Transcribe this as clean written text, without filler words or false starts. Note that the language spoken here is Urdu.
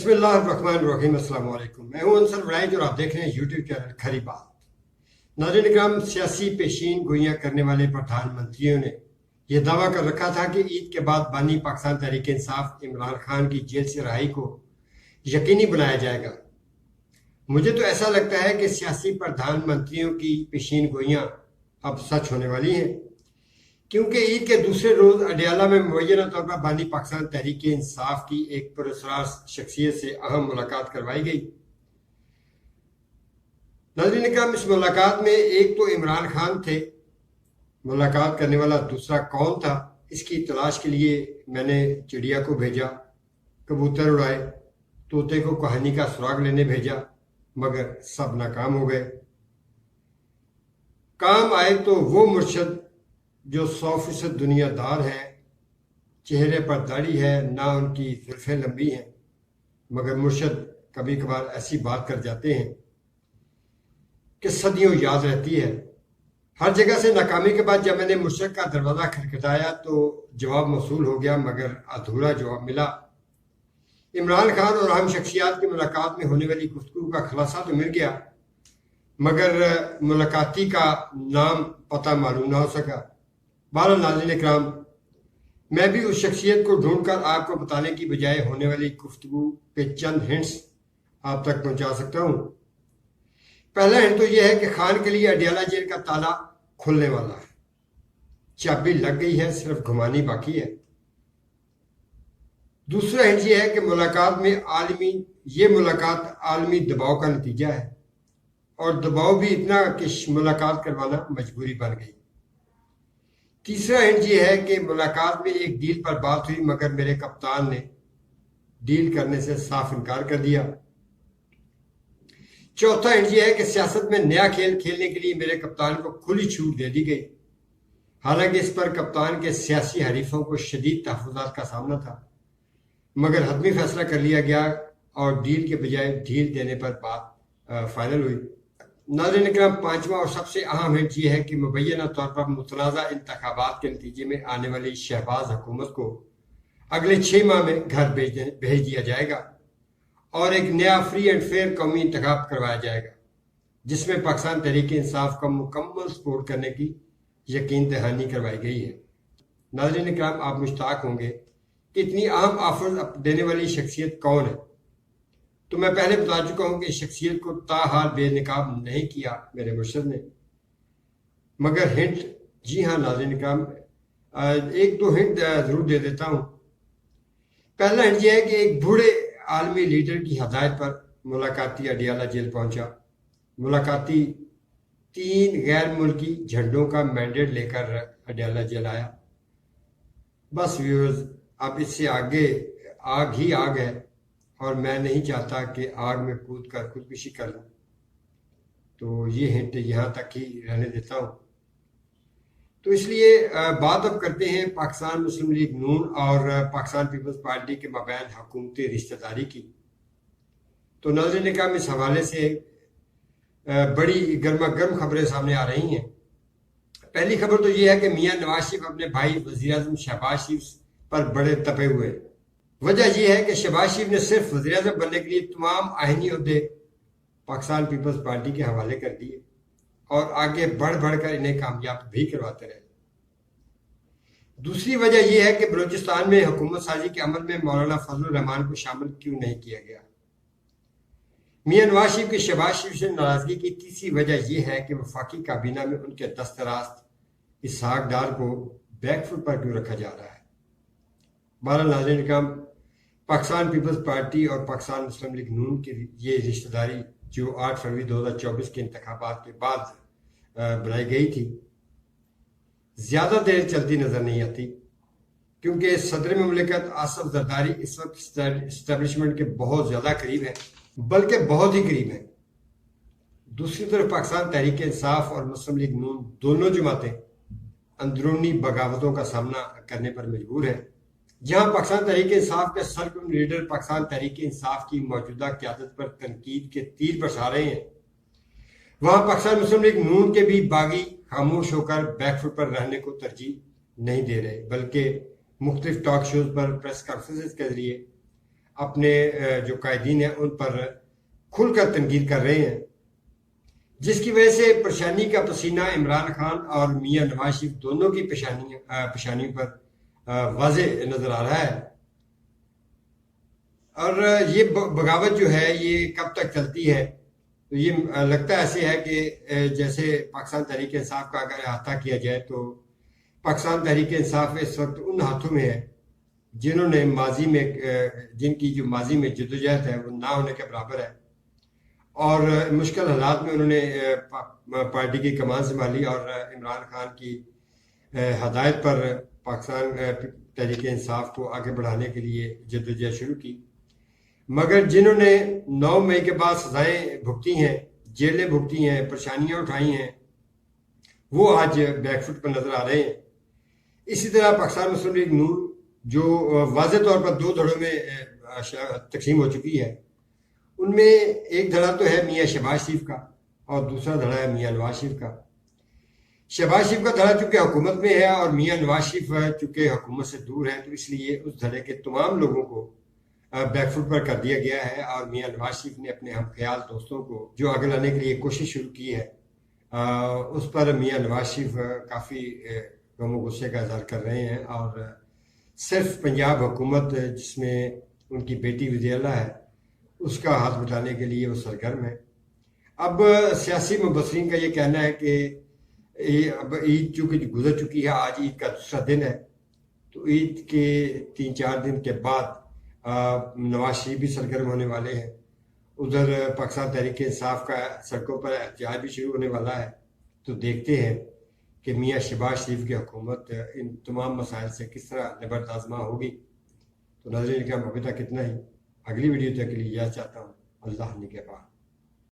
بسم اللہ الرحمن الرحیم۔ السلام علیکم، میں ہوں انصر وڑائج اور آپ دیکھ رہے ہیں یوٹیوب چینل کھری بات۔ ناظرین اکرام، سیاسی پیشین گوئیاں کرنے والے پردھان منتریوں نے یہ دعویٰ کر رکھا تھا کہ عید کے بعد بانی پاکستان تحریک انصاف عمران خان کی جیل سے رہائی کو یقینی بنایا جائے گا۔ مجھے تو ایسا لگتا ہے کہ سیاسی پردھان منتریوں کی پیشین گوئیاں اب سچ ہونے والی ہیں، کیونکہ عید کے دوسرے روز اڈیالہ میں مبینہ طور پر بانی پاکستان تحریک انصاف کی ایک پراسرار شخصیت سے اہم ملاقات کروائی گئی۔ ناظرین اکرام، اس ملاقات میں ایک تو عمران خان تھے، ملاقات کرنے والا دوسرا کون تھا اس کی تلاش کے لیے میں نے چڑیا کو بھیجا، کبوتر اڑائے، طوطے کو کہانی کا سراغ لینے بھیجا، مگر سب ناکام ہو گئے۔ کام آئے تو وہ مرشد جو 100% دنیا دار ہے، چہرے پر داڑھی ہے، نہ ان کی زلفیں لمبی ہیں، مگر مرشد کبھی کبھار ایسی بات کر جاتے ہیں کہ صدیوں یاد رہتی ہے۔ ہر جگہ سے ناکامی کے بعد جب میں نے مرشد کا دروازہ کھٹکھٹایا تو جواب موصول ہو گیا، مگر ادھورا جواب ملا۔ عمران خان اور اہم شخصیات کی ملاقات میں ہونے والی گفتگو کا خلاصہ تو مل گیا، مگر ملاقاتی کا نام پتہ معلوم نہ ہو سکا۔ بہرحال ناظرین اکرام، میں بھی اس شخصیت کو ڈھونڈ کر آپ کو بتانے کی بجائے ہونے والی گفتگو پہ چند ہنٹس آپ تک پہنچا سکتا ہوں۔ پہلا ہنٹ تو یہ ہے کہ خان کے لیے اڈیالہ جیل کا تالا کھلنے والا ہے، چابی لگ گئی ہے، صرف گھمانی باقی ہے۔ دوسرا ہنٹ یہ ہے کہ یہ ملاقات عالمی دباؤ کا نتیجہ ہے، اور دباؤ بھی اتنا کہ ملاقات کروانا مجبوری بن گئی۔ تیسرا ہنٹ یہ ہے کہ ملاقات میں ایک ڈیل پر بات ہوئی، مگر میرے کپتان نے ڈیل کرنے سے صاف انکار کر دیا۔ چوتھا ہنٹ یہ ہے کہ سیاست میں نیا کھیل کھیلنے کے لیے میرے کپتان کو کھلی چھوٹ دے دی گئی، حالانکہ اس پر کپتان کے سیاسی حریفوں کو شدید تحفظات کا سامنا تھا، مگر حتمی فیصلہ کر لیا گیا اور ڈیل کے بجائے ڈھیل دینے پر بات فائنل ہوئی۔ ناظرین اکرام، پانچواں اور سب سے اہم ہنٹ یہ ہے کہ مبینہ طور پر متنازع انتخابات کے نتیجے میں آنے والی شہباز حکومت کو اگلے 6 ماہ میں گھر بھیج دیا جائے گا اور ایک نیا فری اینڈ فیئر قومی انتخاب کروایا جائے گا، جس میں پاکستان تحریک انصاف کا مکمل سپورٹ کرنے کی یقین دہانی کروائی گئی ہے۔ ناظرین اکرام، آپ مشتاق ہوں گے کہ اتنی اہم آفر دینے والی شخصیت کون ہے، تو میں پہلے بتا چکا ہوں کہ اس شخصیت کو تاحال بے نقاب نہیں کیا میرے مرشد نے، مگر ہنٹ، جی ہاں ناظرین اکرام، ایک دو ہنٹ ضرور دے دیتا ہوں۔ پہلا ہنٹ یہ ہے کہ ایک بوڑھے عالمی لیڈر کی ہدایت پر ملاقاتی اڈیالہ جیل پہنچا۔ ملاقاتی 3 غیر ملکی جھنڈوں کا مینڈیٹ لے کر اڈیالہ جیل آیا۔ بس ویورز، اب اس سے آگے آگ ہی آگ ہے، اور میں نہیں چاہتا کہ آگ میں کود کر خودکشی کر لوں، تو یہ ہنٹ یہاں تک ہی رہنے دیتا ہوں۔ تو اس لیے بات اب کرتے ہیں پاکستان مسلم لیگ نون اور پاکستان پیپلز پارٹی کے مابین حکومتی رشتہ داری کی۔ تو ناظرین اکرام، اس حوالے سے بڑی گرما گرم خبریں سامنے آ رہی ہیں۔ پہلی خبر تو یہ ہے کہ میاں نواز شریف اپنے بھائی وزیر اعظم شہباز شریف پر بڑے تپے ہوئے۔ وجہ یہ ہے کہ شہباز شریف نے صرف وزیر اعظم بننے کے لیے تمام آئینی عہدے پاکستان پیپلز پارٹی کے حوالے کر دیے اور آگے بڑھ بڑھ کر انہیں کامیاب بھی کرواتے رہے۔ دوسری وجہ یہ ہے کہ بلوچستان میں حکومت سازی کے عمل میں مولانا فضل الرحمان کو شامل کیوں نہیں کیا گیا۔ میاں نواز شریف کی شہباز شریف سے ناراضگی کی تیسری وجہ یہ ہے کہ وفاقی کابینہ میں ان کے دست راست اسحاق ڈار کو بیک فٹ پر کیوں رکھا جا رہا ہے۔ بہرحال ناظرین اکرام، پاکستان پیپلز پارٹی اور پاکستان مسلم لیگ نون کی یہ رشتہ داری جو 8 فروری 2024 کے انتخابات کے بعد بنائی گئی تھی، زیادہ دیر چلتی نظر نہیں آتی، کیونکہ صدر مملکت آصف زرداری اس وقت اسٹیبلشمنٹ کے بہت زیادہ قریب ہیں، بلکہ بہت ہی قریب ہیں۔ دوسری طرف پاکستان تحریک انصاف اور مسلم لیگ نون دونوں جماعتیں اندرونی بغاوتوں کا سامنا کرنے پر مجبور ہیں۔ جہاں پاکستان تحریک انصاف کے سرگرم لیڈر پاکستان تحریک انصاف کی موجودہ قیادت پر تنقید کے تیر برسا رہے ہیں، وہاں پاکستان مسلم لیگ نون کے بھی باغی خاموش ہو کر بیک فٹ پر رہنے کو ترجیح نہیں دے رہے، بلکہ مختلف ٹاک شوز پر پریس کانفرنسز کے ذریعے اپنے جو قائدین ہیں ان پر کھل کر تنقید کر رہے ہیں، جس کی وجہ سے پریشانی کا پسینہ عمران خان اور میاں نواز شریف دونوں کی پیشانیوں پر واضح نظر آ رہا ہے۔ اور یہ بغاوت جو ہے یہ کب تک چلتی ہے؟ تو یہ لگتا ایسے ہے کہ جیسے پاکستان تحریک انصاف کا اگر احاطہ کیا جائے تو پاکستان تحریک انصاف اس وقت ان ہاتھوں میں ہے جنہوں نے جن کی جو ماضی میں جدوجہد ہے وہ نہ ہونے کے برابر ہے، اور مشکل حالات میں انہوں نے پارٹی کی کمان سنبھالی اور عمران خان کی ہدایت پر پاکستان تحریک انصاف کو آگے بڑھانے کے لیے جدوجہد شروع کی۔ مگر جنہوں نے 9 مئی کے بعد سزائیں بھگتی ہیں، جیلیں بھگتی ہیں، پریشانیاں اٹھائی ہیں، وہ آج بیک فٹ پر نظر آ رہے ہیں۔ اسی طرح پاکستان مسلم لیگ نون جو واضح طور پر 2 دھڑوں میں تقسیم ہو چکی ہے، ان میں ایک دھڑا تو ہے میاں شہباز شریف کا اور دوسرا دھڑا ہے میاں نواز شریف کا۔ شہباز شریف کا دھڑا چونکہ حکومت میں ہے اور میاں نواز شریف چونکہ حکومت سے دور ہے، تو اس لیے اس دھڑے کے تمام لوگوں کو بیک فٹ پر کر دیا گیا ہے، اور میاں نواز شریف نے اپنے ہم خیال دوستوں کو جو آگے لانے کے لیے کوشش شروع کی ہے، اس پر میاں نواز شریف کافی غم و غصے کا اظہار کر رہے ہیں، اور صرف پنجاب حکومت جس میں ان کی بیٹی وزیر اعلیٰ ہے اس کا ہاتھ بٹانے کے لیے وہ سرگرم ہے۔ اب سیاسی مبصرین کا یہ کہنا ہے کہ اب عید چونکہ گزر چکی ہے، آج عید کا دوسرا دن ہے، تو عید کے 3-4 دن کے بعد نواز شریف بھی سرگرم ہونے والے ہیں، ادھر پاکستان تحریک انصاف کا سڑکوں پر احتجاج بھی شروع ہونے والا ہے۔ تو دیکھتے ہیں کہ میاں شہباز شریف کی حکومت ان تمام مسائل سے کس طرح نبرد آزما ہوگی۔ تو ناظرین کرام ابھی تک اتنا ہی، اگلی ویڈیو تک کے لیے اجازت چاہتا ہوں، اللہ نگہبان۔